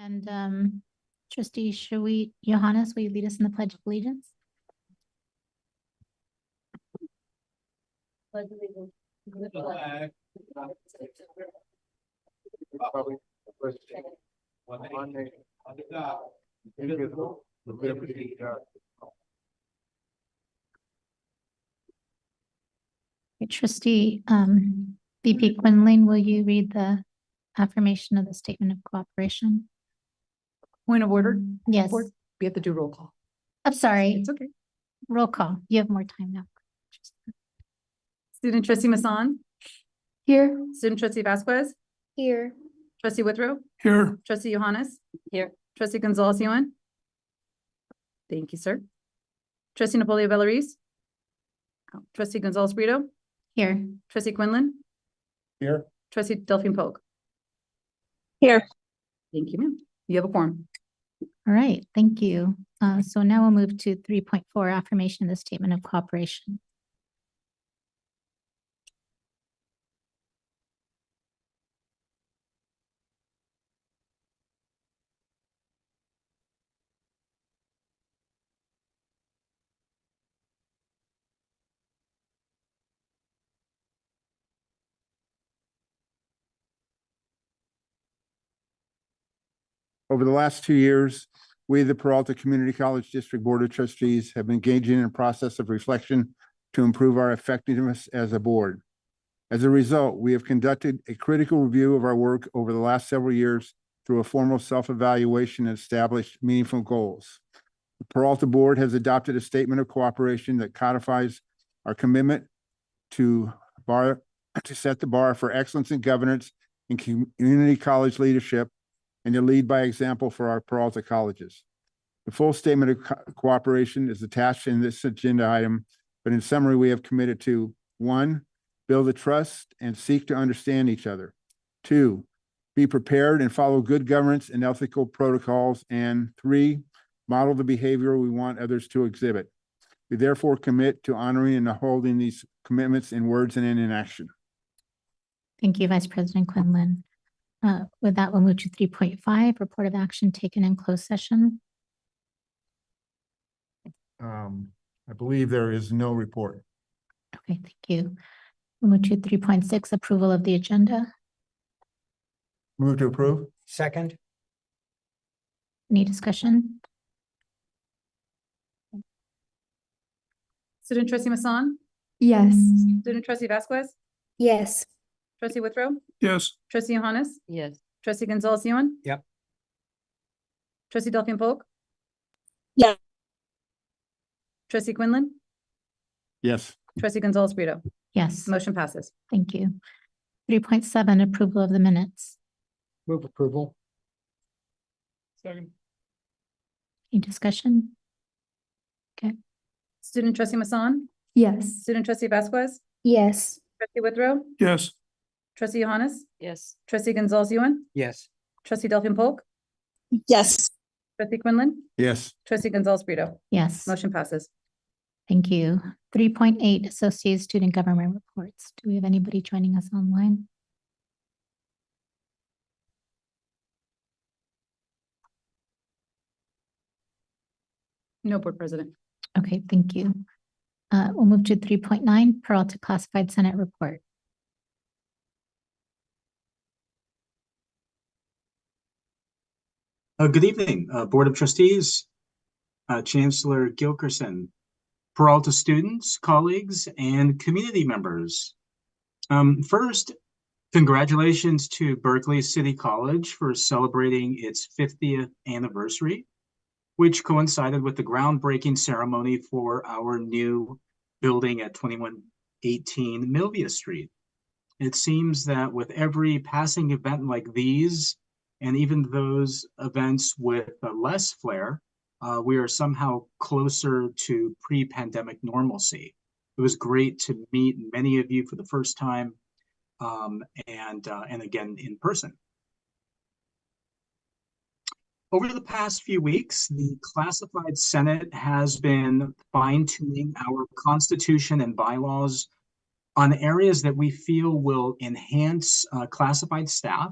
And trustee, Johannes, will you lead us in the Pledge of Allegiance? Pledge allegiance to the flag of the Republic of the States, one nation, under God, indivisible, with liberty and justice. Trustee VP Quinlan, will you read the affirmation of the statement of cooperation? Point of order. Yes. Board, we have to do roll call. I'm sorry. It's okay. Roll call. You have more time now. Student trustee Masson. Here. Student trustee Vasquez. Here. Trustee Withrow. Here. Trustee Johannes. Here. Trustee Gonzalez Yuan. Thank you, sir. Trustee Napoleon Bellarice. Trustee Gonzalez Brito. Here. Trustee Quinlan. Here. Trustee Delphine Polk. Here. Thank you, ma'am. You have a quorum. All right. Thank you. So now we'll move to 3.4, affirmation of the statement of cooperation. Over the last 2 years, we, the Peralta Community College District Board of Trustees, have been engaging in a process of reflection to improve our effectiveness as a board. As a result, we have conducted a critical review of our work over the last several years through a formal self-evaluation and established meaningful goals. The Peralta Board has adopted a statement of cooperation that codifies our commitment to set the bar for excellence in governance and community college leadership, and to lead by example for our Peralta colleges. The full statement of cooperation is attached in this agenda item, but in summary, we have committed to 1, build the trust and seek to understand each other. 2, be prepared and follow good governance and ethical protocols. And 3, model the behavior we want others to exhibit. We therefore commit to honoring and upholding these commitments in words and in action. Thank you, Vice President Quinlan. With that, we'll move to 3.5, report of action taken in closed session. I believe there is no report. Okay, thank you. We'll move to 3.6, approval of the agenda. Move to approve. Second. Any discussion? Student trustee Masson. Yes. Student trustee Vasquez. Yes. Trustee Withrow. Yes. Trustee Johannes. Yes. Trustee Gonzalez Yuan. Yep. Trustee Delphine Polk. Yeah. Trustee Quinlan. Yes. Trustee Gonzalez Brito. Yes, Motion passes. thank you. 3.7, approval of the minutes. Move approval. Second. Any discussion? Student trustee Masson. Yes. Student trustee Vasquez. Yes. Trustee Withrow. Yes. Trustee Johannes. Yes. Trustee Gonzalez Yuan. Yes. Trustee Delphine Polk. Yes. Trustee Quinlan. Yes. Trustee Gonzalez Brito. Yes, Motion passes. thank you. 3.8, associated student government reports. Do we have anybody joining us online? No, board president. Okay, thank you. We'll move to 3.9, Peralta Classified Senate Report. Good evening, Board of Trustees, Chancellor Gilkerson, Peralta students, colleagues, and community members. First, congratulations to Berkeley City College for celebrating its 50th anniversary, which coincided with the groundbreaking ceremony for our new building at 2118 Milvia Street. It seems that with every passing event like these, and even those events with less flair, we are somehow closer to pre-pandemic normalcy. It was great to meet many of you for the first time, and again in person. Over the past few weeks, the Classified Senate has been fine-tuning our Constitution and bylaws on areas that we feel will enhance classified staff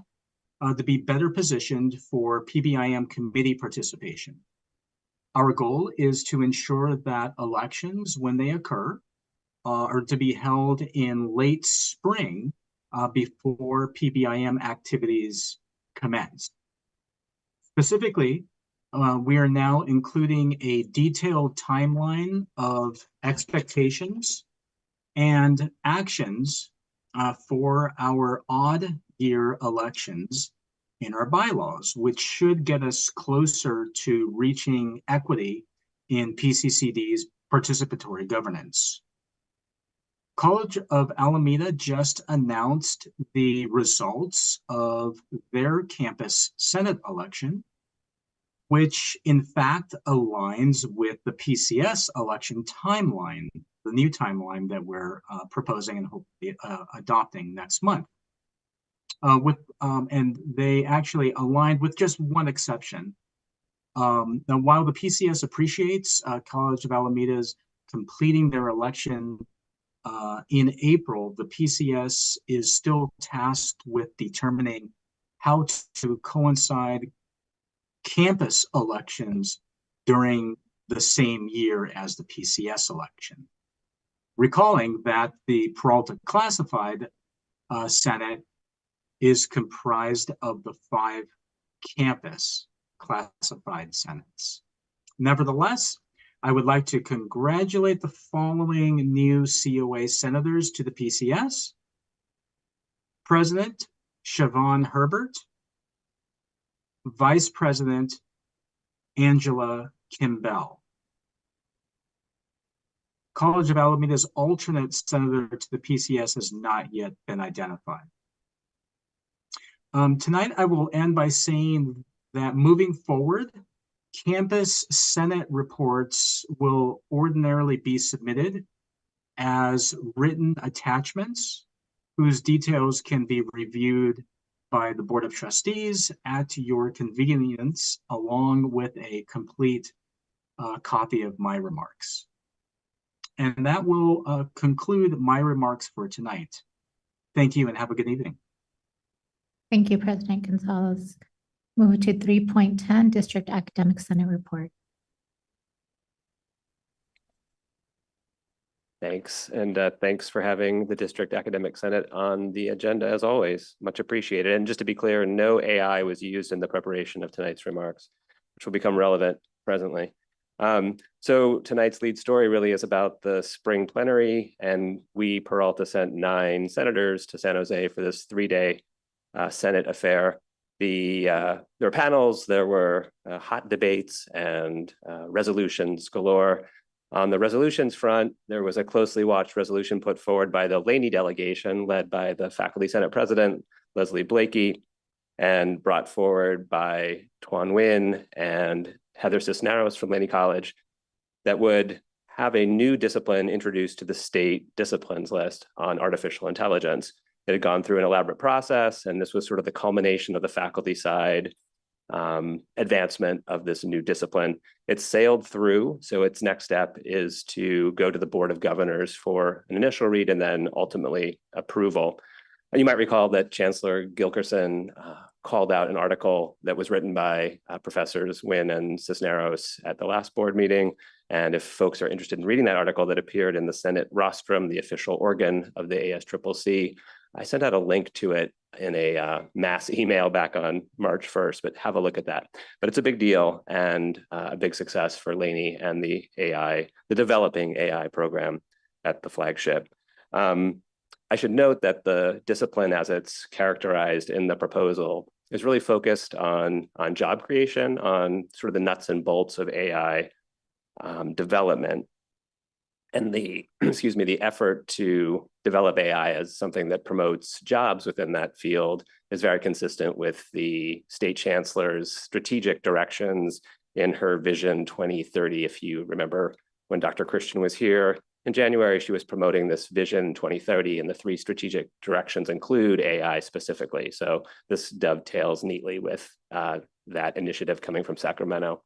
to be better positioned for PBIM committee participation. Our goal is to ensure that elections, when they occur, are to be held in late spring before PBIM activities commence. Specifically, we are now including a detailed timeline of expectations and actions for our odd year elections in our bylaws, which should get us closer to reaching equity in PCCD's participatory governance. College of Alameda just announced the results of their campus Senate election, which in fact aligns with the PCS election timeline, the new timeline that we're proposing and hopefully adopting next month. And they actually aligned with just one exception. Now, while the PCS appreciates College of Alameda's completing their election in April, the PCS is still tasked with determining how to coincide campus elections during the same year as the PCS election. Recalling that the Peralta Classified Senate is comprised of the 5 campus classified senates. Nevertheless, I would like to congratulate the following new COA senators to the PCS. President Siobhan Herbert, Vice President Angela Kimbell. College of Alameda's alternate senator to the PCS has not yet been identified. Tonight, I will end by saying that moving forward, campus Senate reports will ordinarily be submitted as written attachments whose details can be reviewed by the Board of Trustees at your convenience, along with a complete copy of my remarks. And that will conclude my remarks for tonight. Thank you and have a good evening. Thank you, President Gonzalez. Move to 3.10, District Academic Senate Report. Thanks, and thanks for having the District Academic Senate on the agenda as always. Much appreciated. And just to be clear, no AI was used in the preparation of tonight's remarks, which will become relevant presently. So tonight's lead story really is about the spring plenary, and we, Peralta, sent 9 senators to San Jose for this 3-day Senate affair. There were panels, there were hot debates and resolutions galore. On the resolutions front, there was a closely watched resolution put forward by the Laney delegation, led by the Faculty Senate President, Leslie Blakey, and brought forward by Tuan Nguyen and Heather Cisneros from Laney College, that would have a new discipline introduced to the state disciplines list on artificial intelligence. It had gone through an elaborate process, and this was sort of the culmination of the faculty side advancement of this new discipline. It sailed through, so its next step is to go to the Board of Governors for an initial read and then ultimately approval. And you might recall that Chancellor Gilkerson called out an article that was written by Professors Nguyen and Cisneros at the last board meeting. And if folks are interested in reading that article that appeared in the Senate Rostrum, the official organ of the ASCCC, I sent out a link to it in a mass email back on March 1st, but have a look at that. But it's a big deal and a big success for Laney and the developing AI program at the flagship. I should note that the discipline as it's characterized in the proposal is really focused on job creation, on sort of the nuts and bolts of AI development. And the effort to develop AI as something that promotes jobs within that field is very consistent with the state chancellor's strategic directions in her Vision 2030. If you remember, when Dr. Christian was here in January, she was promoting this Vision 2030, and the 3 strategic directions include AI specifically. So this dovetails neatly with that initiative coming from Sacramento.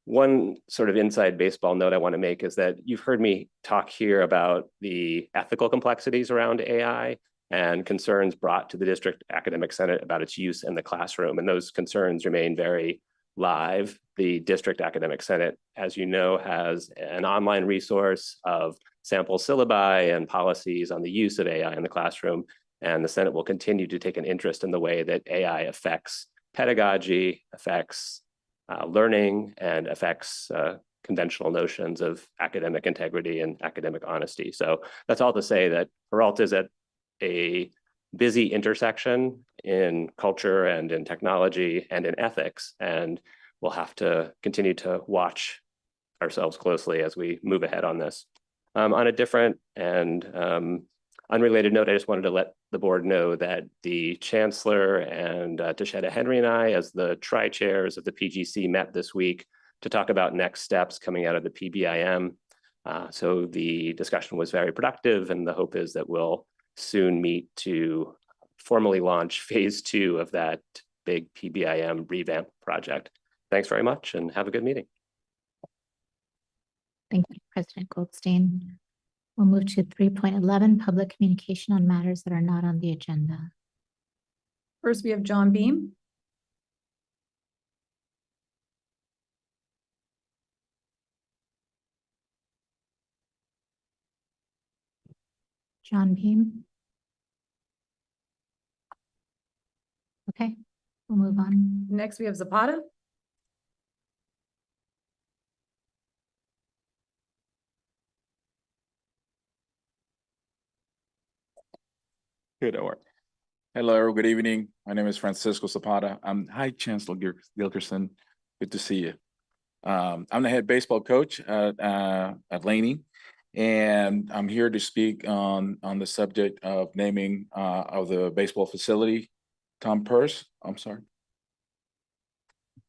One sort of inside baseball note I want to make is that you've heard me talk here about the ethical complexities around AI. and concerns brought to the District Academic Senate about its use in the classroom. And those concerns remain very live. The District Academic Senate, as you know, has an online resource of sample syllabi and policies on the use of AI in the classroom. And the Senate will continue to take an interest in the way that AI affects pedagogy, affects learning, and affects conventional notions of academic integrity and academic honesty. So that's all to say that Peralta is at a busy intersection in culture and in technology and in ethics, and we'll have to continue to watch ourselves closely as we move ahead on this. On a different and unrelated note, I just wanted to let the board know that the Chancellor and Tashetta Henry and I, as the tri-chairs of the PGC, met this week to talk about next steps coming out of the PBIM. So the discussion was very productive, and the hope is that we'll soon meet to formally launch phase 2 of that big PBIM revamp project. Thanks very much and have a good meeting. Thank you, President Goldstein. We'll move to 3.11, public communication on matters that are not on the agenda. First, we have John Beam. John Beam. Okay, we'll move on. Next, we have Zapata. Good, or hello, good evening. My name is Francisco Zapata. Hi, Chancellor Gilkerson. Good to see you. I'm the head baseball coach at Laney, and I'm here to speak on the subject of naming of the baseball facility. Tom Purse, I'm sorry.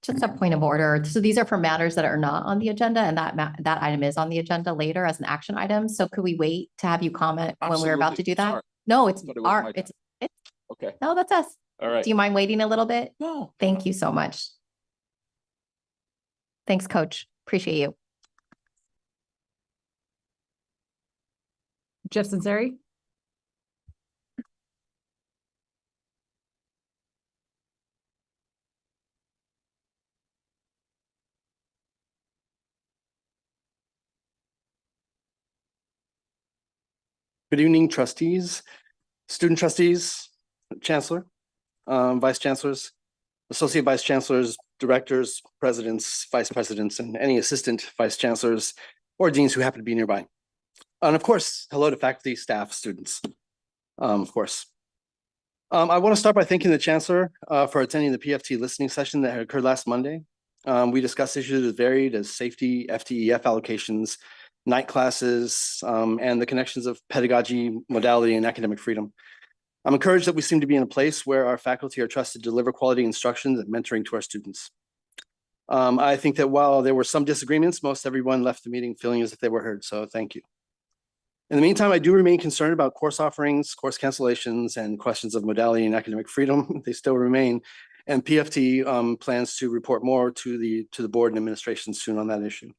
Just a point of order. So these are for matters that are not on the agenda, and that item is on the agenda later as an action item. So could we wait to have you comment when we're about to do that? Sorry. No, it's I thought it was our, my it's, Okay, no, that's us. all right. Do you mind waiting a little bit? No. Thank you so much. Thanks, Coach. Appreciate you. Jeff Sansari. Good evening, trustees, student trustees, chancellor, vice chancellors, associate vice chancellors, directors, presidents, vice presidents, and any assistant vice chancellors or deans who happen to be nearby. And of course, hello to faculty, staff, students, of course. I want to start by thanking the chancellor for attending the PFT listening session that occurred last Monday. We discussed issues as varied as safety, FTEF allocations, night classes, and the connections of pedagogy, modality, and academic freedom. I'm encouraged that we seem to be in a place where our faculty are trusted to deliver quality instruction and mentoring to our students. I think that while there were some disagreements, most everyone left the meeting feeling as if they were heard, so thank you. In the meantime, I do remain concerned about course offerings, course cancellations, and questions of modality and academic freedom. They still remain, and PFT plans to report more to the board and administration soon on that issue.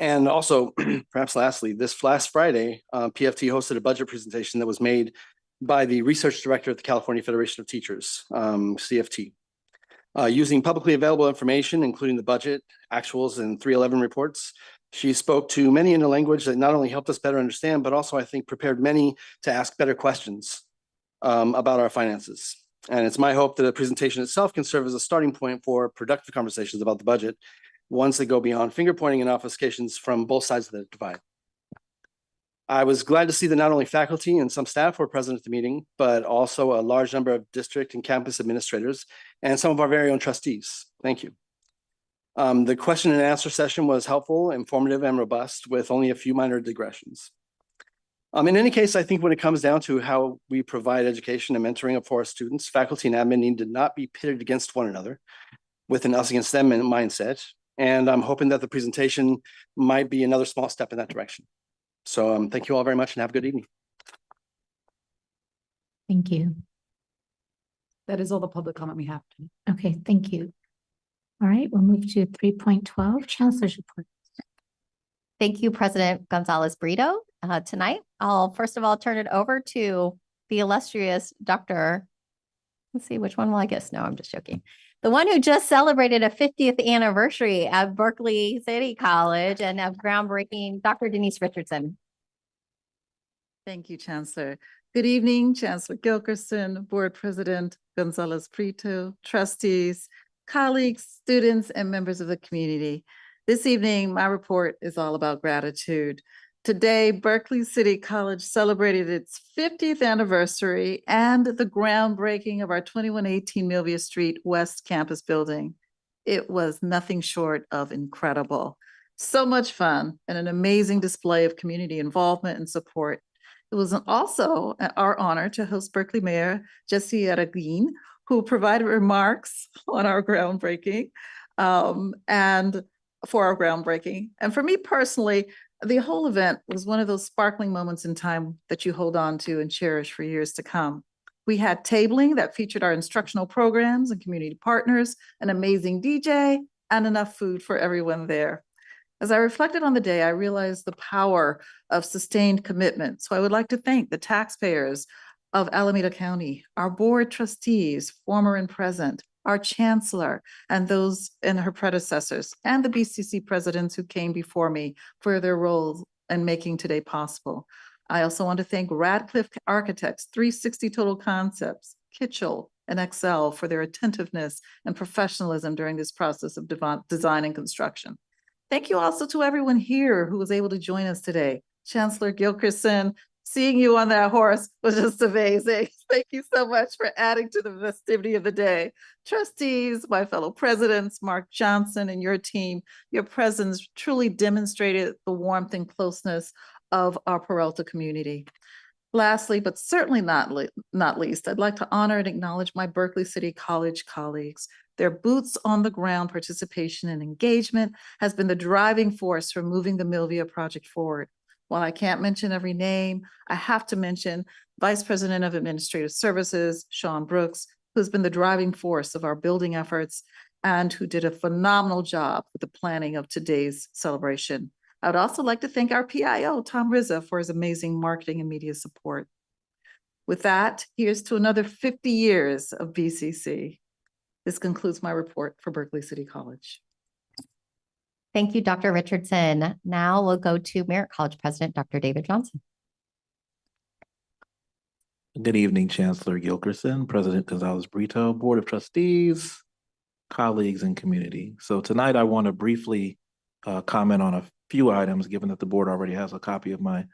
And also, perhaps lastly, this last Friday, PFT hosted a budget presentation that was made by the research director at the California Federation of Teachers, CFT. Using publicly available information, including the budget, actuals, and 311 reports, she spoke to many in a language that not only helped us better understand, but also I think prepared many to ask better questions about our finances. And it's my hope that the presentation itself can serve as a starting point for productive conversations about the budget, ones that go beyond finger pointing and obfuscations from both sides of the divide. I was glad to see that not only faculty and some staff were present at the meeting, but also a large number of district and campus administrators and some of our very own trustees. Thank you. The question and answer session was helpful, informative, and robust with only a few minor digressions. In any case, I think when it comes down to how we provide education and mentoring for our students, faculty and admin need to not be pitted against one another with an us against them mindset. And I'm hoping that the presentation might be another small step in that direction. So thank you all very much and have a good evening. Thank you. That is all the public comment we have. Okay, thank you. All right, we'll move to 3.12, Chancellor's report. Thank you, President Gonzalez Brito. Tonight, I'll first of all turn it over to the illustrious Dr. Let's see, which one will I guess? No, I'm just joking. The one who just celebrated a 50th anniversary at Berkeley City College and of groundbreaking, Dr. Denise Richardson. Thank you, Chancellor. Good evening, Chancellor Gilkerson, Board President Gonzalez Prieto, trustees, colleagues, students, and members of the community. This evening, my report is all about gratitude. Today, Berkeley City College celebrated its 50th anniversary and the groundbreaking of our 2118 Milvia Street West Campus building. It was nothing short of incredible. So much fun and an amazing display of community involvement and support. It was also our honor to host Berkeley Mayor Jesse Arreguin, who provided remarks on our groundbreaking and for our groundbreaking. And for me personally, the whole event was one of those sparkling moments in time that you hold on to and cherish for years to come. We had tabling that featured our instructional programs and community partners, an amazing DJ, and enough food for everyone there. As I reflected on the day, I realized the power of sustained commitment. So I would like to thank the taxpayers of Alameda County, our board trustees, former and present, our chancellor, and those and her predecessors, and the BCC presidents who came before me for their roles in making today possible. I also want to thank Radcliffe Architects, 360 Total Concepts, Kitchell, and Excel for their attentiveness and professionalism during this process of design and construction. Thank you also to everyone here who was able to join us today. Chancellor Gilkerson, seeing you on that horse was just amazing. Thank you so much for adding to the festivity of the day. Trustees, my fellow presidents, Mark Johnson and your team, your presence truly demonstrated the warmth and closeness of our Peralta community. Lastly, but certainly not least, I'd like to honor and acknowledge my Berkeley City College colleagues. Their boots on the ground participation and engagement has been the driving force for moving the Milvia project forward. While I can't mention every name, I have to mention Vice President of Administrative Services, Sean Brooks, who's been the driving force of our building efforts and who did a phenomenal job with the planning of today's celebration. I would also like to thank our PIO, Tom Rizza, for his amazing marketing and media support. With that, here's to another 50 years of BCC. This concludes my report for Berkeley City College. Thank you, Dr. Richardson. Now we'll go to Merritt College President, Dr. David Johnson. Good evening, Chancellor Gilkerson, President Gonzalez Brito, Board of Trustees, colleagues, and community. So tonight I want to briefly comment on a few items, given that the board already has a copy of my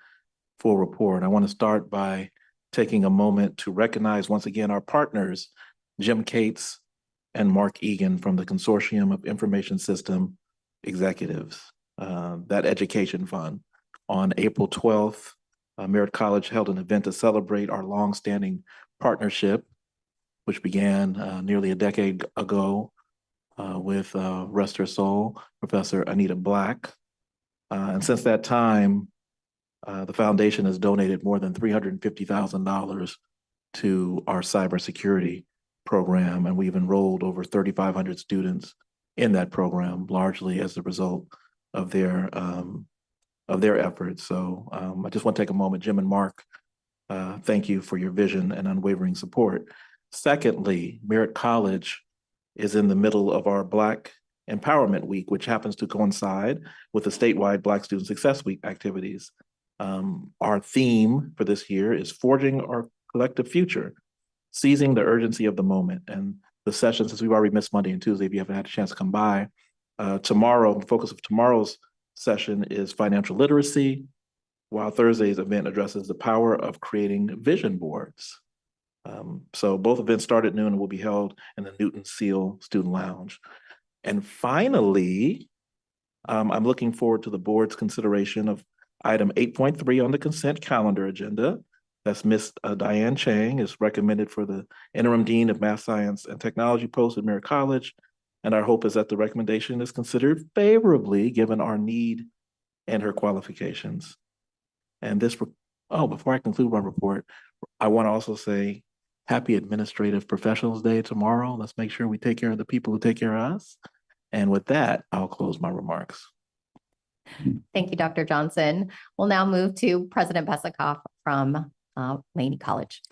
full report. I want to start by taking a moment to recognize once again our partners, Jim Cates and Mark Egan from the Consortium of Information System Executives, that education fund. On April 12th, Merritt College held an event to celebrate our longstanding partnership, which began nearly a decade ago with, rest her soul, Professor Anita Black. And since that time, the foundation has donated more than $350,000 to our cybersecurity program, and we've enrolled over 3,500 students in that program, largely as a result of their efforts. So I just want to take a moment, Jim and Mark, thank you for your vision and unwavering support. Secondly, Merritt College is in the middle of our Black Empowerment Week, which happens to coincide with the statewide Black Student Success Week activities. Our theme for this year is Forging Our Collective Future, Seizing the Urgency of the Moment. And the session, since we've already missed Monday and Tuesday, if you haven't had a chance to come by, tomorrow, the focus of tomorrow's session is financial literacy, while Thursday's event addresses the power of creating vision boards. So both events start at noon and will be held in the Newton Seal Student Lounge. And finally, I'm looking forward to the board's consideration of item 8.3 on the consent calendar agenda. That's Miss Diane Chang is recommended for the interim dean of math science and technology post at Merritt College. And our hope is that the recommendation is considered favorably given our need and her qualifications. And this, before I conclude my report, I want to also say happy Administrative Professionals Day tomorrow. Let's make sure we take care of the people who take care of us. And with that, I'll close my remarks. Thank you, Dr. Johnson. We'll now move to President Besakoff from Laney College.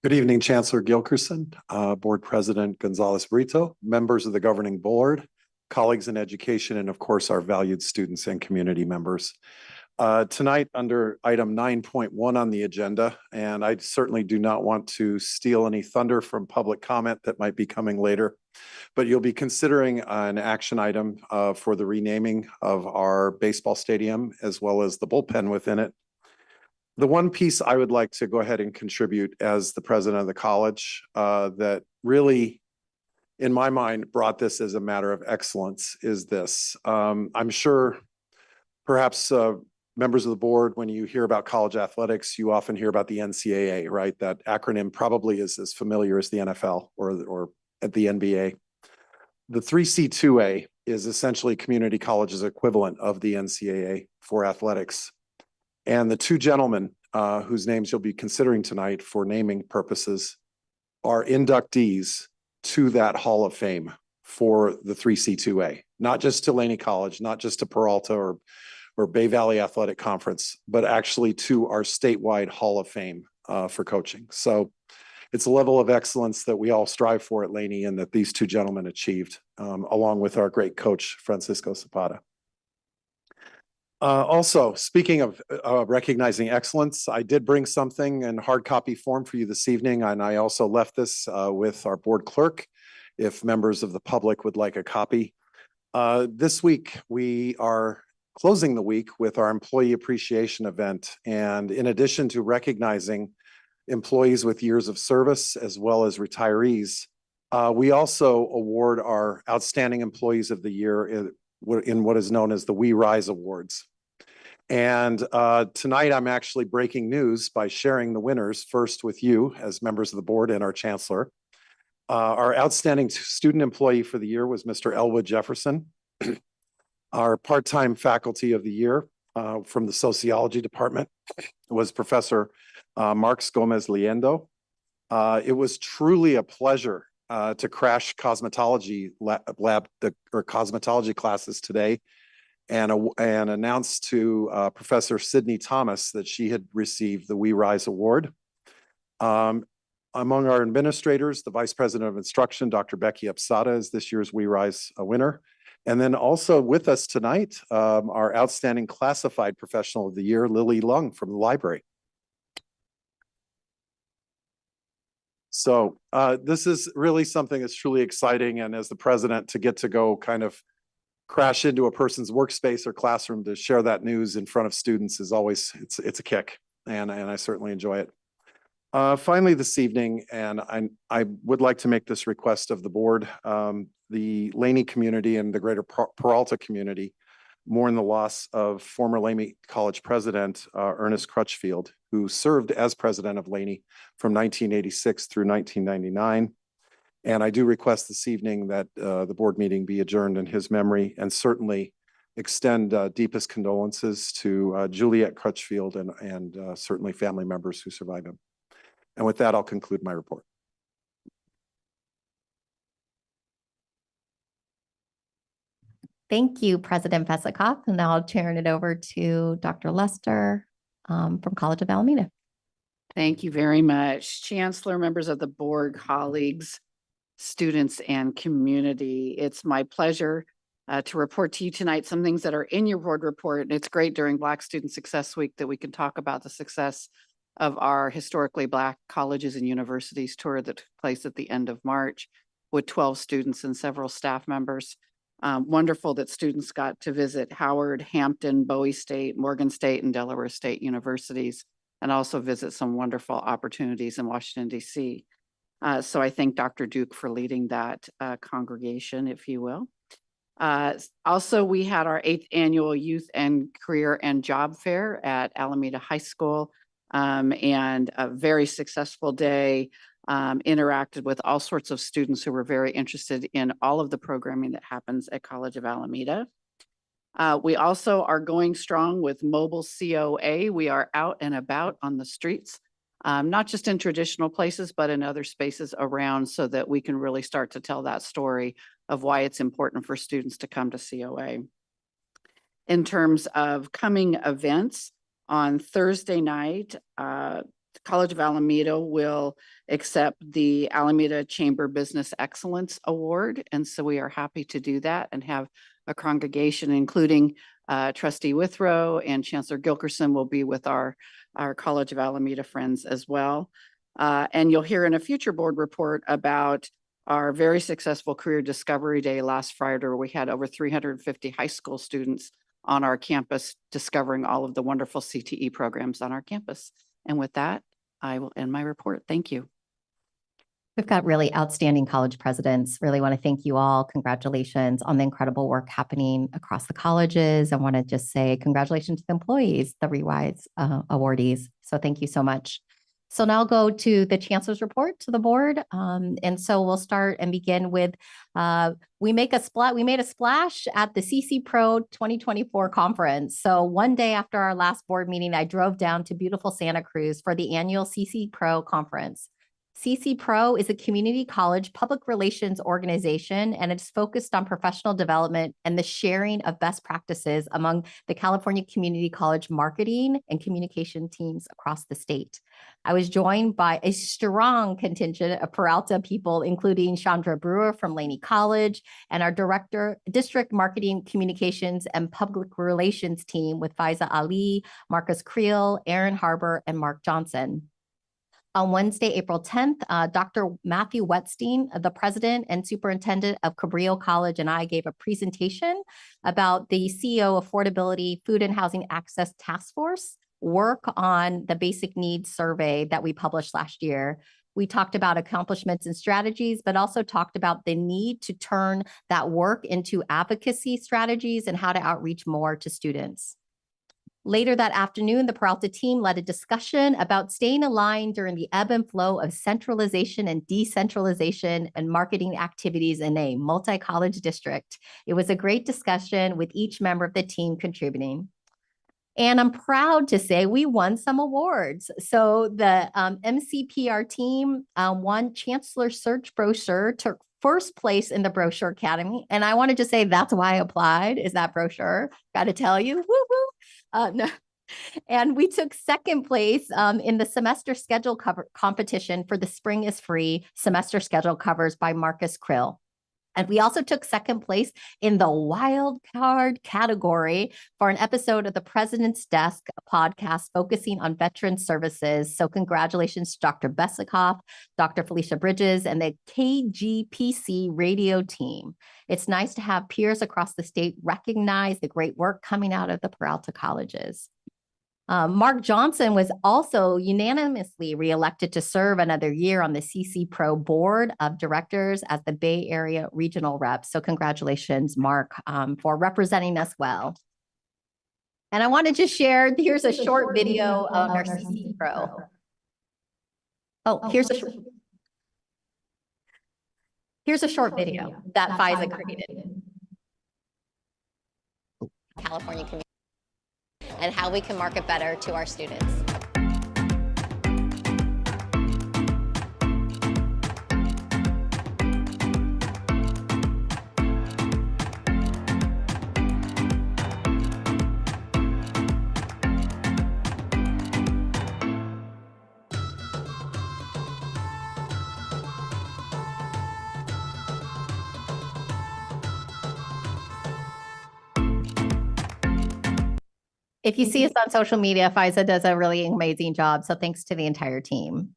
Good evening, Chancellor Gilkerson, Board President Gonzalez Brito, members of the governing board, colleagues in education, and of course, our valued students and community members. Tonight, under item 9.1 on the agenda, and I certainly do not want to steal any thunder from public comment that might be coming later, but you'll be considering an action item for the renaming of our baseball stadium as well as the bullpen within it. The one piece I would like to go ahead and contribute as the president of the college that really, in my mind, brought this as a matter of excellence is this. I'm sure perhaps members of the board, when you hear about college athletics, you often hear about the NCAA, right? That acronym probably is as familiar as the NFL or at the NBA. The 3C2A is essentially community college's equivalent of the NCAA for athletics. And the two gentlemen whose names you'll be considering tonight for naming purposes are inductees to that Hall of Fame for the 3C2A, not just to Laney College, not just to Peralta or Bay Valley Athletic Conference, but actually to our statewide Hall of Fame for coaching. So it's a level of excellence that we all strive for at Laney and that these two gentlemen achieved, along with our great coach, Francisco Zapata. Also, speaking of recognizing excellence, I did bring something in hard copy form for you this evening, and I also left this with our board clerk if members of the public would like a copy. This week, we are closing the week with our employee appreciation event, and in addition to recognizing employees with years of service as well as retirees, we also award our outstanding employees of the year in what is known as the We Rise Awards. And tonight I'm actually breaking news by sharing the winners first with you as members of the board and our chancellor. Our outstanding student employee for the year was Mr. Elwood Jefferson. Our part-time faculty of the year from the sociology department was Professor Marx Gomez Liendo. It was truly a pleasure to crash cosmetology cosmetology classes today and announce to Professor Sydney Thomas that she had received the We Rise Award. Among our administrators, the Vice President of Instruction, Dr. Becky Upsada, is this year's We Rise winner. And then also with us tonight, our outstanding classified professional of the year, Lily Lung from the library. So this is really something that's truly exciting. And as the president, to get to go kind of crash into a person's workspace or classroom to share that news in front of students is always, it's a kick. And I certainly enjoy it. Finally this evening, and I would like to make this request of the board, the Laney community and the greater Peralta community mourn the loss of former Laney College president, Ernest Crutchfield, who served as president of Laney from 1986 through 1999. And I do request this evening that the board meeting be adjourned in his memory, and certainly extend deepest condolences to Juliet Crutchfield and certainly family members who survived him. And with that, I'll conclude my report. Thank you, President Pesikoff. And now I'll turn it over to Dr. Lester from College of Alameda. Thank you very much. Chancellor, members of the board, colleagues, students, and community. It's my pleasure to report to you tonight some things that are in your board report. And it's great during Black Student Success Week that we can talk about the success of our historically Black colleges and universities tour that took place at the end of March with 12 students and several staff members. Wonderful that students got to visit Howard, Hampton, Bowie State, Morgan State, and Delaware State universities, and also visit some wonderful opportunities in Washington, D.C. So I thank Dr. Duke for leading that congregation, if you will. Also, we had our 8th annual Youth and Career and Job Fair at Alameda High School, and a very successful day. Interacted with all sorts of students who were very interested in all of the programming that happens at College of Alameda. We also are going strong with mobile COA. We are out and about on the streets, not just in traditional places, but in other spaces around, so that we can really start to tell that story of why it's important for students to come to COA. In terms of coming events, on Thursday night, College of Alameda will accept the Alameda Chamber Business Excellence Award. And so we are happy to do that and have a congregation, including Trustee Withrow and Chancellor Gilkerson will be with our College of Alameda friends as well. And you'll hear in a future board report about our very successful Career Discovery Day last Friday, where we had over 350 high school students on our campus discovering all of the wonderful CTE programs on our campus. And with that, I will end my report. Thank you. We've got really outstanding college presidents. Really want to thank you all. Congratulations on the incredible work happening across the colleges. I want to just say congratulations to the employees, the Rewise awardees. So thank you so much. So now I'll go to the Chancellor's report to the board. And so we'll start and begin with, we made a splash at the CC Pro 2024 conference. So one day after our last board meeting, I drove down to beautiful Santa Cruz for the annual CC Pro conference. CC Pro is a community college public relations organization, and it's focused on professional development and the sharing of best practices among the California Community College marketing and communication teams across the state. I was joined by a strong contingent of Peralta people, including Chandra Brewer from Laney College and our director, district marketing communications and public relations team with Faiza Ali, Marcus Creel, Aaron Harbor, and Mark Johnson. On Wednesday, April 10th, Dr. Matthew Wetstein, the president and superintendent of Cabrillo College, and I gave a presentation about the CEO Affordability, Food and Housing Access Task Force work on the basic needs survey that we published last year. We talked about accomplishments and strategies, but also talked about the need to turn that work into advocacy strategies and how to outreach more to students. Later that afternoon, the Peralta team led a discussion about staying aligned during the ebb and flow of centralization and decentralization and marketing activities in a multi-college district. It was a great discussion with each member of the team contributing. And I'm proud to say we won some awards. So the MCPR team won Chancellor Search Brochure, took first place in the Brochure Academy. And I want to just say that's why I applied, is that brochure. Got to tell you, woo woo. No. And we took second place in the semester schedule cover competition for the Spring is Free semester schedule covers by Marcus Krill. And we also took second place in the wild card category for an episode of the President's Desk podcast focusing on veteran services. So congratulations to Dr. Besikoff, Dr. Felicia Bridges, and the KGPC radio team. It's nice to have peers across the state recognize the great work coming out of the Peralta colleges. Mark Johnson was also unanimously reelected to serve another year on the CC Pro board of directors as the Bay Area regional rep. So congratulations, Mark, for representing us well. And I want to just share, here's a short video on our CC Pro. Oh, here's a short video that Faiza created. California community. And how we can market better to our students. If you see us on social media, Faiza does a really amazing job. So thanks to the entire team.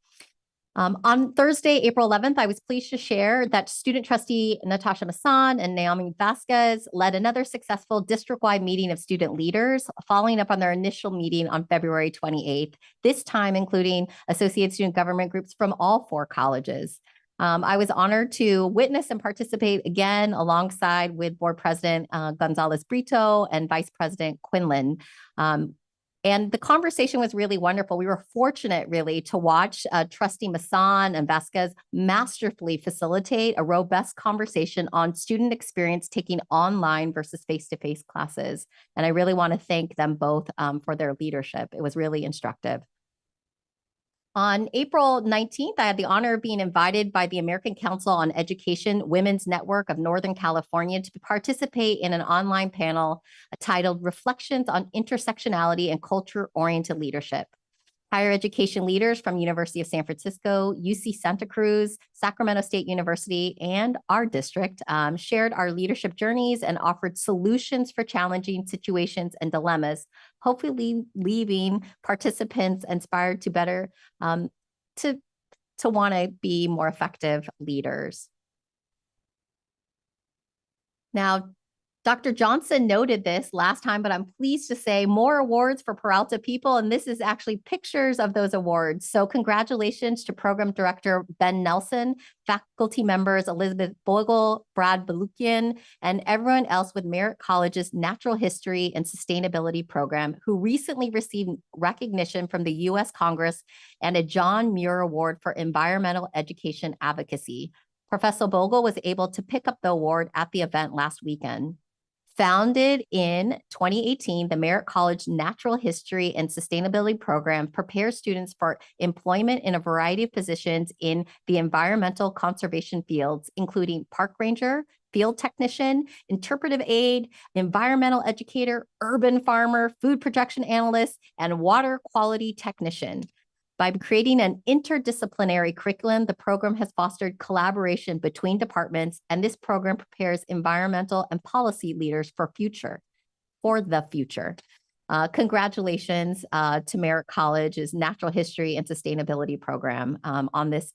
On Thursday, April 11th, I was pleased to share that student trustee Natasha Masson and Naomi Vasquez led another successful district-wide meeting of student leaders, following up on their initial meeting on February 28th, this time including associate student government groups from all 4 colleges. I was honored to witness and participate again alongside with Board President Gonzalez Brito and Vice President Quinlan. And the conversation was really wonderful. We were fortunate really to watch Trustee Masson and Vasquez masterfully facilitate a robust conversation on student experience taking online versus face-to-face classes. And I really want to thank them both for their leadership. It was really instructive. On April 19th, I had the honor of being invited by the American Council on Education Women's Network of Northern California to participate in an online panel titled Reflections on Intersectionality and Culture-Oriented Leadership. Higher education leaders from University of San Francisco, UC Santa Cruz, Sacramento State University, and our district shared our leadership journeys and offered solutions for challenging situations and dilemmas, hopefully leaving participants inspired to better, to want to be more effective leaders. Now, Dr. Johnson noted this last time, but I'm pleased to say more awards for Peralta people, and this is actually pictures of those awards. So congratulations to Program Director Ben Nelson, faculty members Elizabeth Bogle, Brad Balukian, and everyone else with Merritt College's Natural History and Sustainability Program, who recently received recognition from the U.S. Congress and a John Muir Award for Environmental Education Advocacy. Professor Bogle was able to pick up the award at the event last weekend. Founded in 2018, the Merritt College Natural History and Sustainability Program prepares students for employment in a variety of positions in the environmental conservation fields, including park ranger, field technician, interpretive aide, environmental educator, urban farmer, food projection analyst, and water quality technician. By creating an interdisciplinary curriculum, the program has fostered collaboration between departments, and this program prepares environmental and policy leaders for the future. Congratulations to Merritt College's Natural History and Sustainability Program on this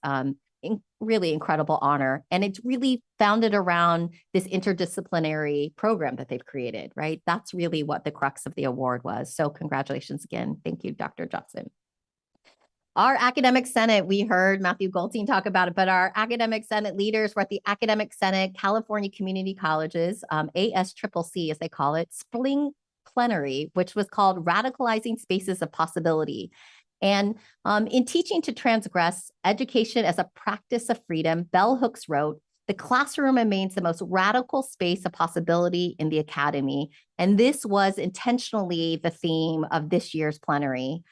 really incredible honor. And it's really founded around this interdisciplinary program that they've created, right? That's really what the crux of the award was. So congratulations again. Thank you, Dr. Johnson. Our Academic Senate, we heard Matthew Goldstein talk about it, but our Academic Senate leaders were at the Academic Senate California Community Colleges, ASCCC as they call it, Spring Plenary, which was called Radicalizing Spaces of Possibility. And in Teaching to Transgress, Education as a Practice of Freedom, Bell Hooks wrote, "The classroom remains the most radical space of possibility in the academy." And this was intentionally the theme of this year's plenary.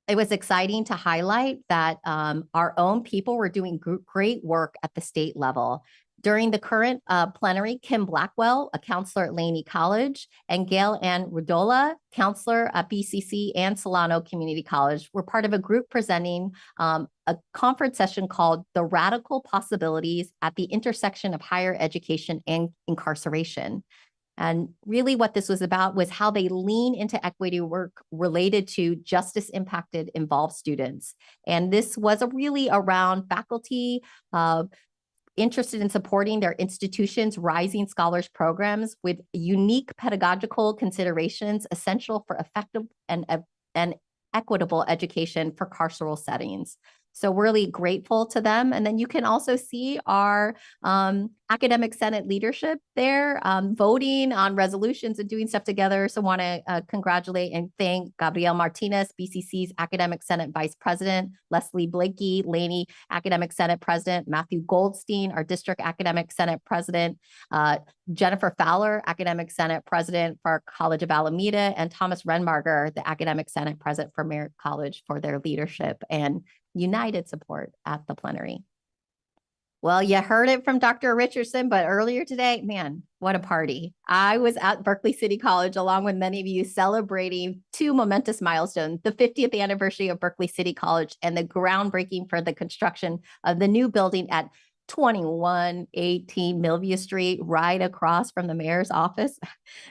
It was exciting to highlight that our own people were doing great work at the state level. During the current plenary, Kim Blackwell, a counselor at Laney College, and Gail Ann Rudola, counselor at BCC and Solano Community College, were part of a group presenting a conference session called "The Radical Possibilities at the Intersection of Higher Education and Incarceration." And really what this was about was how they lean into equity work related to justice impacted involved students. And this was really around faculty interested in supporting their institution's rising scholars programs with unique pedagogical considerations essential for effective and equitable education for carceral settings. So we're really grateful to them. And then you can also see our Academic Senate leadership there voting on resolutions and doing stuff together. So want to congratulate and thank Gabrielle Martinez, BCC's Academic Senate Vice President, Leslie Blakey, Laney Academic Senate President, Matthew Goldstein, our District Academic Senate President, Jennifer Fowler, Academic Senate President for College of Alameda, and Thomas Renmarger, the Academic Senate President for Merritt College, for their leadership and united support at the plenary. Well, you heard it from Dr. Richardson, but earlier today, man, what a party. I was at Berkeley City College along with many of you celebrating two momentous milestones, the 50th anniversary of Berkeley City College and the groundbreaking for the construction of the new building at 2118 Millview Street, right across from the mayor's office.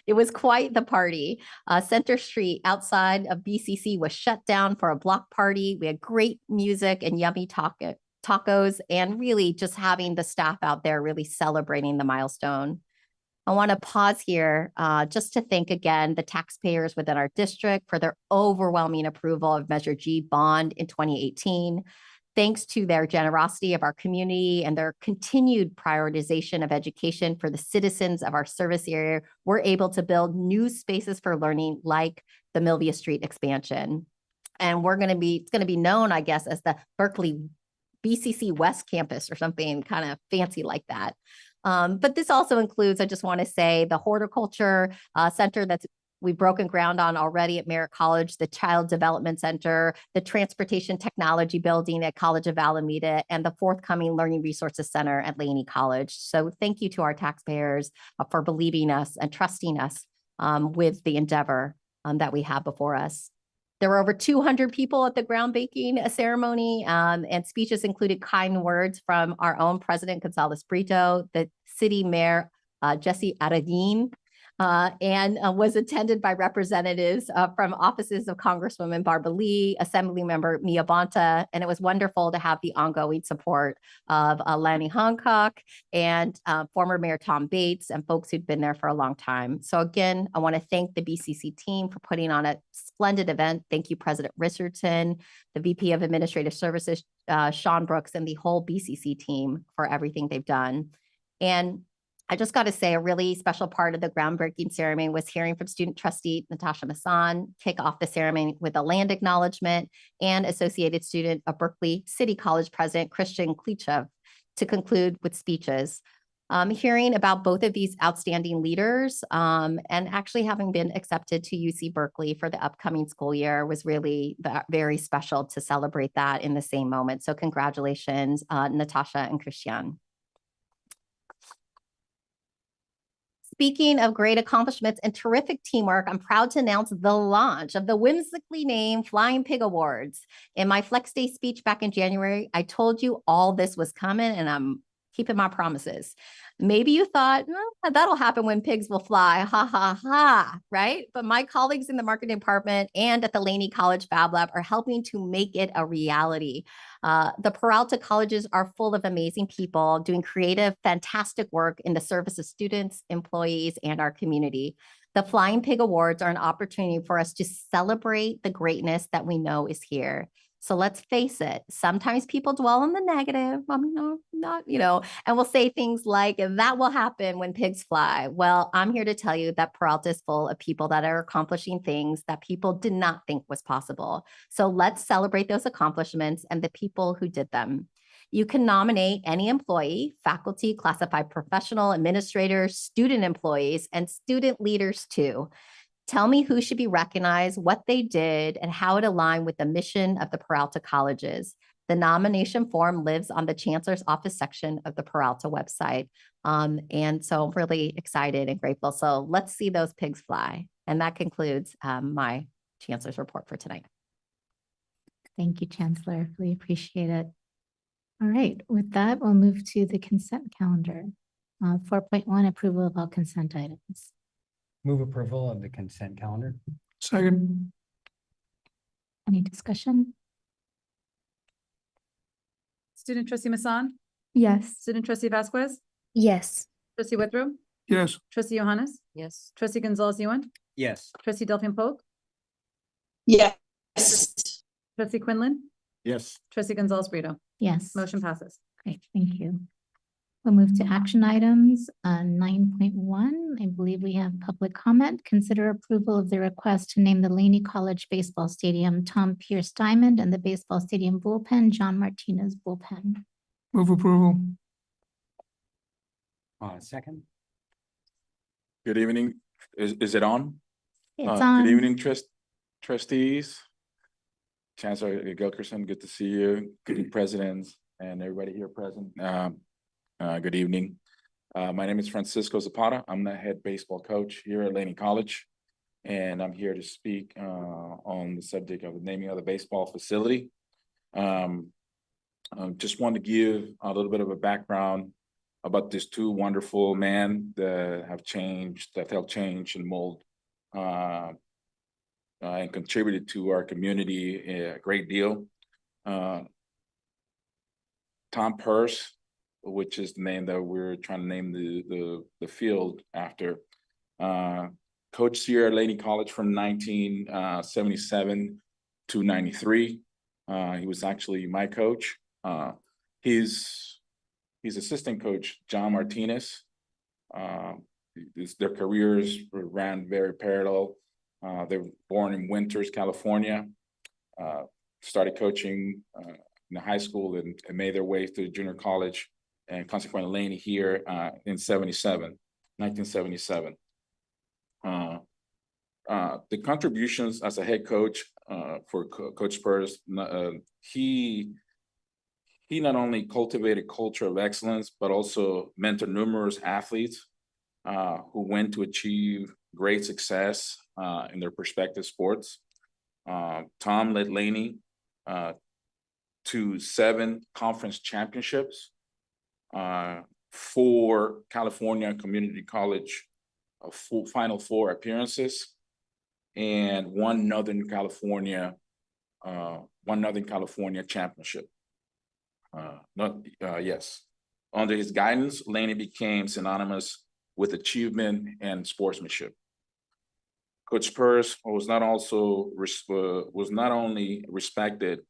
It was quite the party. Center Street outside of BCC was shut down for a block party. We had great music and yummy tacos, and really just having the staff out there really celebrating the milestone. I want to pause here just to thank again the taxpayers within our district for their overwhelming approval of Measure G bond in 2018. Thanks to their generosity of our community and their continued prioritization of education for the citizens of our service area, we're able to build new spaces for learning like the Millview Street expansion. And it's going to be known, I guess, as the Berkeley BCC West Campus or something kind of fancy like that. But this also includes, I just want to say, the horticulture center we've broken ground on already at Merritt College, the Child Development Center, the Transportation Technology Building at College of Alameda, and the forthcoming Learning Resources Center at Laney College. So thank you to our taxpayers for believing us and trusting us with the endeavor that we have before us. There were over 200 people at the groundbreaking ceremony, and speeches included kind words from our own President Gonzalez Brito, the city mayor, Jesse Aradin, and was attended by representatives from offices of Congresswoman Barbara Lee, Assemblymember Mia Bonta, and it was wonderful to have the ongoing support of Laney Hancock and former Mayor Tom Bates and folks who'd been there for a long time. So again, I want to thank the BCC team for putting on a splendid event. Thank you, President Richardson, the VP of Administrative Services, Sean Brooks, and the whole BCC team for everything they've done. And I just got to say, a really special part of the groundbreaking ceremony was hearing from student trustee Natasha Masson kick off the ceremony with a land acknowledgement, and associated student of Berkeley City College President Christian Klichev to conclude with speeches. Hearing about both of these outstanding leaders and actually having been accepted to UC Berkeley for the upcoming school year was really very special to celebrate that in the same moment. So congratulations, Natasha and Christian. Speaking of great accomplishments and terrific teamwork, I'm proud to announce the launch of the whimsically named Flying Pig Awards. In my Flex Day speech back in January, I told you all this was coming, and I'm keeping my promises. Maybe you thought, oh, that'll happen when pigs will fly, ha, ha, ha, right? But my colleagues in the marketing department and at the Laney College Fab Lab are helping to make it a reality. The Peralta Colleges are full of amazing people doing creative, fantastic work in the service of students, employees, and our community. The Flying Pig Awards are an opportunity for us to celebrate the greatness that we know is here. So let's face it, sometimes people dwell on the negative, and will say things like, that will happen when pigs fly. Well, I'm here to tell you that Peralta is full of people that are accomplishing things that people did not think was possible. So let's celebrate those accomplishments and the people who did them. You can nominate any employee, faculty, classified professional, administrators, student employees, and student leaders too. Tell me who should be recognized, what they did, and how it aligned with the mission of the Peralta Colleges. The nomination form lives on the Chancellor's Office section of the Peralta website. And so I'm really excited and grateful. So let's see those pigs fly. And that concludes my Chancellor's report for tonight. Thank you, Chancellor. We appreciate it. All right, with that, we'll move to the consent calendar. 4.1, approval of all consent items. Move approval of the consent calendar. Second. Any discussion? Student trustee Masson, Yes. student trustee Vasquez, Yes. trustee Withrow, Yes. trustee Johannes, Yes. trustee Gonzalez Yuan, Yes. trustee Delphine Polk, Yes. trustee Quinlan, Yes. trustee Gonzalez Brito. Yes. Motion passes. Great, thank you. We'll move to action items. 9.1, I believe we have public comment. Consider approval of the request to name the Laney College Baseball Stadium Tom Pierce Diamond and the Baseball Stadium Bullpen John Martinez Bullpen. Move approval. Second. Good evening. Is it on? It's on. Good evening, trustees. Chancellor Gilkerson, good to see you. Good presidents and everybody here present. Good evening. My name is Francisco Zapata. I'm the head baseball coach here at Laney College, and I'm here to speak on the subject of the naming of the baseball facility. Just want to give a little bit of a background about these two wonderful men that have helped change and mold and contributed to our community a great deal. Tom Pierce, which is the name that we're trying to name the field after. Coached here at Laney College from 1977 to 93. He was actually my coach. His assistant coach, John Martinez. Their careers ran very parallel. They were born in Winters, California. Started coaching in the high school and made their way through junior college, and consequently Laney here in 1977. The contributions as a head coach for Coach Pierce, he not only cultivated culture of excellence, but also mentored numerous athletes who went to achieve great success in their respective sports. Tom led Laney to 7 conference championships, 4 California Community College Final Four appearances, and one Northern California championship. Yes. Under his guidance, Laney became synonymous with achievement and sportsmanship. Coach Purse was not only respected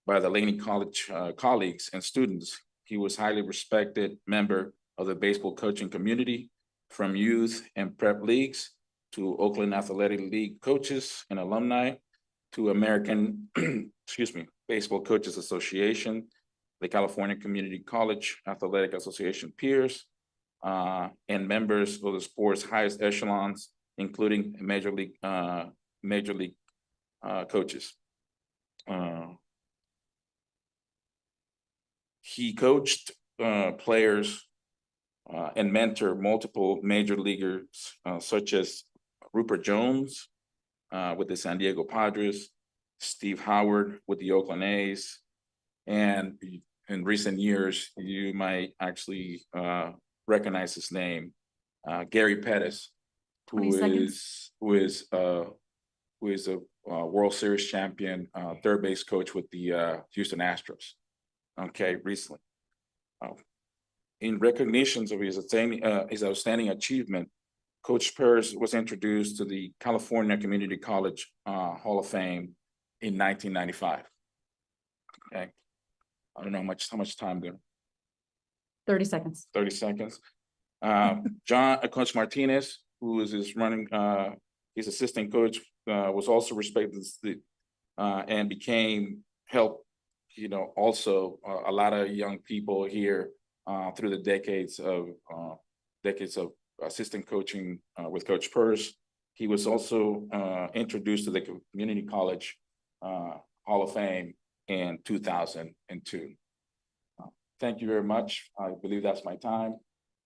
by the Laney College colleagues and students, he was highly respected member of the baseball coaching community, from youth and prep leagues to Oakland Athletic League coaches and alumni to American, Baseball Coaches Association, the California Community College Athletic Association peers, and members of the sport's highest echelons, including major league coaches. He coached players and mentored multiple major leaguers, such as Rupert Jones with the San Diego Padres, Steve Howard with the Oakland A's, and in recent years, you might actually recognize his name, Gary Pettis, who is a World Series champion, third base coach with the Houston Astros. Okay, recently. In recognitions of his outstanding achievement, Coach Purse was introduced to the California Community College Hall of Fame in 1995. Okay, I don't know how much time there. 30 seconds. 30 seconds. Coach Martinez, who is his assistant coach, was also respected and helped, also a lot of young people here through the decades of assistant coaching with Coach Purse. He was also introduced to the Community College Hall of Fame in 2002. Thank you very much. I believe that's my time.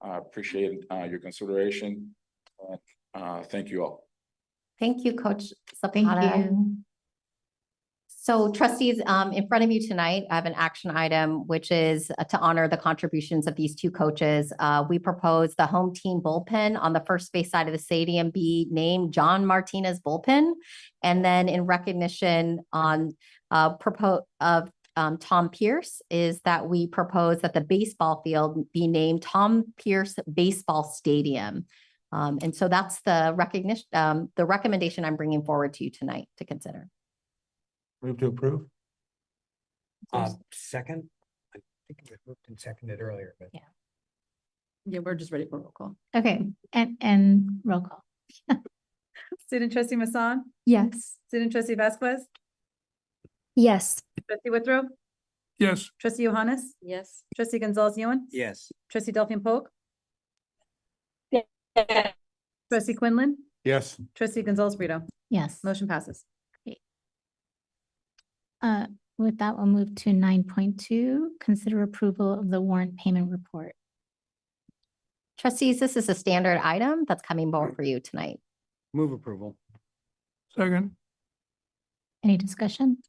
I appreciate your consideration. Thank you all. Thank you, Coach Thank Zapata. you. So trustees, in front of you tonight, I have an action item, which is to honor the contributions of these two coaches. We propose the home team bullpen on the first base side of the stadium be named John Martinez Bullpen. And then in recognition on Tom Pierce is that we propose that the baseball field be named Tom Pierce Baseball Stadium. And so that's the recommendation I'm bringing forward to you tonight to consider. Move to approve. Second. I think it was moved and seconded earlier, but. Yeah, we're just ready for roll call. Okay, and roll call. Student trustee Masson, Yes. student trustee Vasquez, Yes. trustee Withrow, Yes. trustee Johannes, Yes. trustee Gonzalez Ewan, Yes. trustee Delphine Polk, Yes. trustee Quinlan, Yes. trustee Gonzalez Brito. Yes. Motion passes. With that, we'll move to 9.2, consider approval of the warrant payment report. Trustees, this is a standard item that's coming before you tonight. Move approval. Second. Any discussion?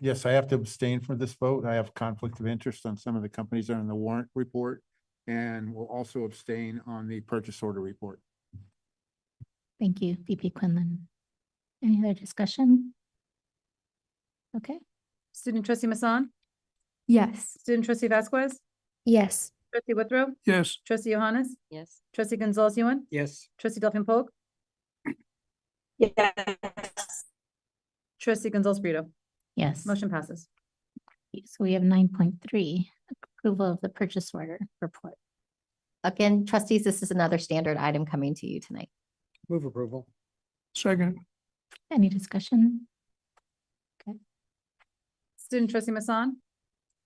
Yes, I have to abstain from this vote. I have conflict of interest on some of the companies that are in the warrant report, and will also abstain on the purchase order report. Thank you, VP Quinlan. Any other discussion? Okay, Student trustee Masson, Yes. student trustee Vasquez, Yes. trustee Withrow, Yes. trustee Johannes, Yes. trustee Gonzalez Ewan, Yes. trustee Delphine Polk, Yes. trustee Gonzalez Brito. yes. Motion passes. So we have 9.3, approval of the purchase order report. Again, trustees, this is another standard item coming to you tonight. Move approval. Second. Any discussion? Student trustee Masson,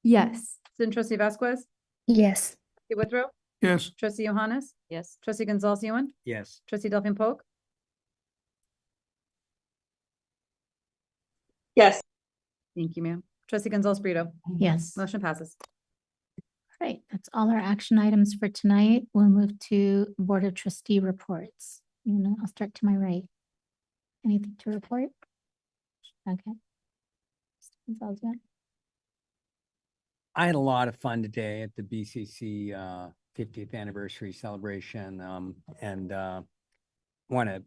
Yes. student trustee Vasquez, Yes. trustee Withrow, Yes. trustee Johannes, Yes. trustee Gonzalez Ewan, Yes. trustee Delphine Polk, Yes. thank you, ma'am. Trustee Gonzalez Brito. Yes. All Motion passes. right, that's all our action items for tonight. We'll move to Board of Trustee reports. I'll start to my right. Anything to report? Okay. Gonzalez, yeah. I had a lot of fun today at the BCC 50th anniversary celebration, and want to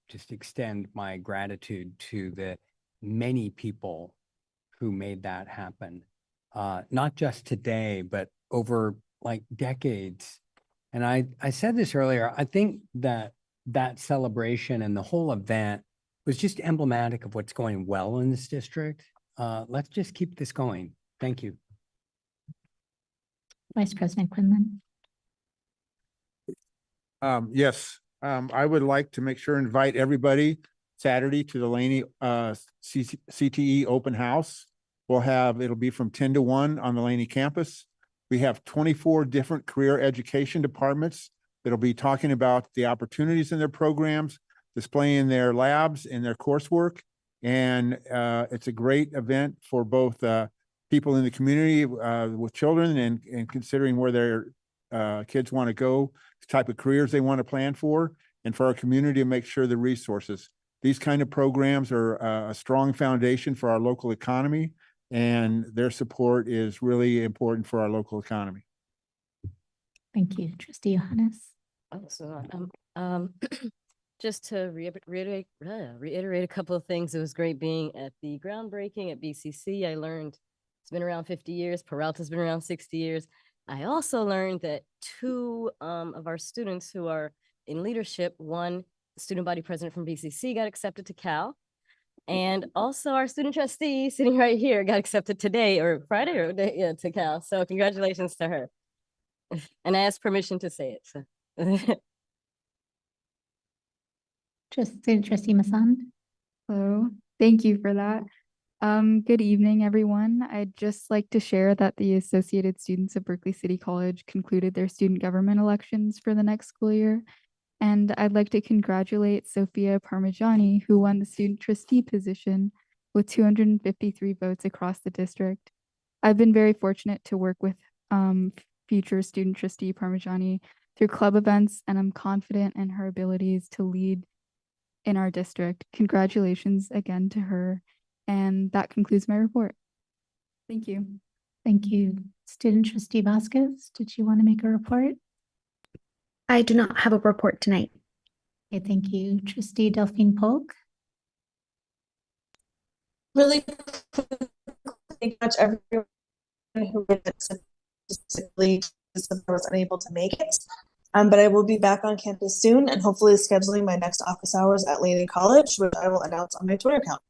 just extend my gratitude to the many people who made that happen. Not just today, but over like decades. And I said this earlier, I think that celebration and the whole event was just emblematic of what's going well in this district. Let's just keep this going. Thank you. Vice President Quinlan. Yes, I would like to make sure and invite everybody Saturday to the Laney CTE open house. It'll be from 10 to 1 on the Laney campus. We have 24 different career education departments that'll be talking about the opportunities in their programs, displaying their labs and their coursework. And it's a great event for both people in the community with children and considering where their kids want to go, the type of careers they want to plan for, and for our community to make sure the resources. These kind of programs are a strong foundation for our local economy, and their support is really important for our local economy. Thank you. Trustee Johannes. Just to reiterate a couple of things. It was great being at the groundbreaking at BCC. I learned it's been around 50 years. Peralta's been around 60 years. I also learned that two of our students who are in leadership, one student body president from BCC got accepted to Cal. And also our student trustee sitting right here got accepted today or Friday or to Cal. So congratulations to her. And I asked permission to say it. So. Trustee Masand. Hello, thank you for that. Good evening, everyone. I'd just like to share that the Associated Students of Berkeley City College concluded their student government elections for the next school year. And I'd like to congratulate Sophia Parmigiani, who won the student trustee position with 253 votes across the district. I've been very fortunate to work with future student trustee Parmigiani through club events, and I'm confident in her abilities to lead in our district. Congratulations again to her. And that concludes my report. Thank you. Thank you. Student trustee Vasquez, did you want to make a report? I do not have a report tonight. Okay, thank you. Trustee Delphine Polk. Really thank much everyone who was unable to make it. But I will be back on campus soon and hopefully scheduling my next office hours at Laney College, which I will announce on my Twitter account.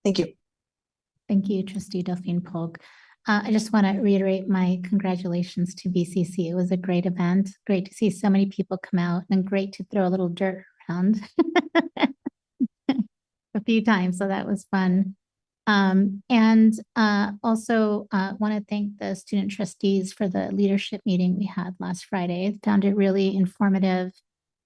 Thank you. Thank you, Trustee Delphine Polk. I just want to reiterate my congratulations to BCC. It was a great event. Great to see so many people come out and great to throw a little dirt around a few times. So that was fun. Also want to thank the student trustees for the leadership meeting we had last Friday. I found it really informative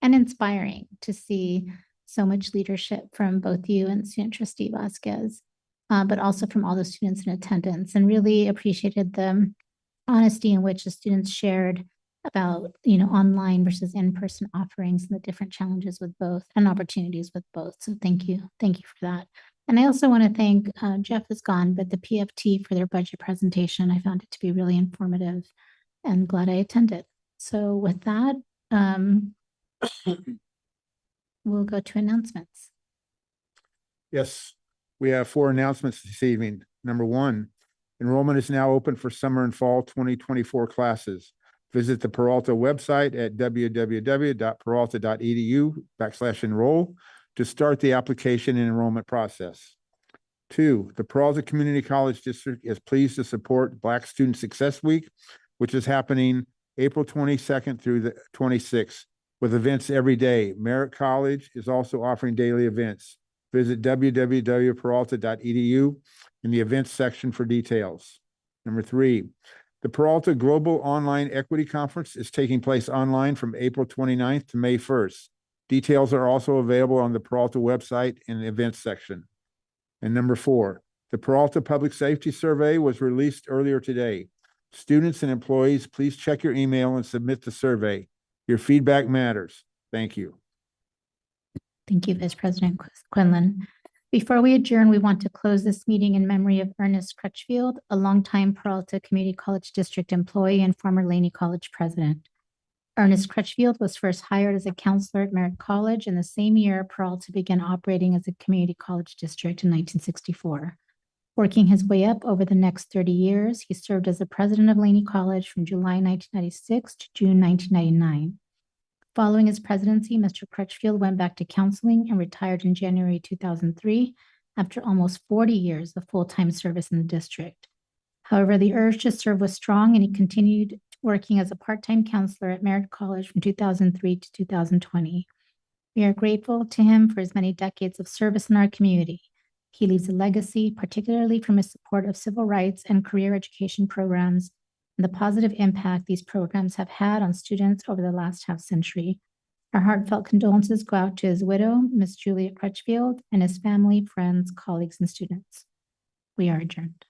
and inspiring to see so much leadership from both you and student trustee Vasquez, but also from all the students in attendance, and really appreciated the honesty in which the students shared about, online versus in-person offerings and the different challenges with both and opportunities with both. So thank you. Thank you for that. And I also want to thank, Jeff is gone, but the PFT for their budget presentation. I found it to be really informative and glad I attended. So with that, we'll go to announcements. Yes, we have 4 announcements this evening. Number 1, enrollment is now open for summer and fall 2024 classes. Visit the Peralta website at www.peralta.edu/enroll to start the application and enrollment process. 2, the Peralta Community College District is pleased to support Black Student Success Week, which is happening April 22nd through the 26th with events every day. Merritt College is also offering daily events. Visit www.peralta.edu in the events section for details. Number 3, the Peralta Global Online Equity Conference is taking place online from April 29th to May 1st. Details are also available on the Peralta website in the events section. And number 4, the Peralta Public Safety Survey was released earlier today. Students and employees, please check your email and submit the survey. Your feedback matters. Thank you. Thank you, Vice President Quinlan. Before we adjourn, we want to close this meeting in memory of Ernest Crutchfield, a longtime Peralta Community College District employee and former Laney College president. Ernest Crutchfield was first hired as a counselor at Merritt College, and the same year Peralta began operating as a community college district in 1964. Working his way up over the next 30 years, he served as the president of Laney College from July 1996 to June 1999. Following his presidency, Mr. Crutchfield went back to counseling and retired in January 2003 after almost 40 years of full-time service in the district. However, the urge to serve was strong, and he continued working as a part-time counselor at Merritt College from 2003 to 2020. We are grateful to him for his many decades of service in our community. He leaves a legacy, particularly from his support of civil rights and career education programs, and the positive impact these programs have had on students over the last half century. Our heartfelt condolences go out to his widow, Miss Julia Crutchfield, and his family, friends, colleagues, and students. We are adjourned.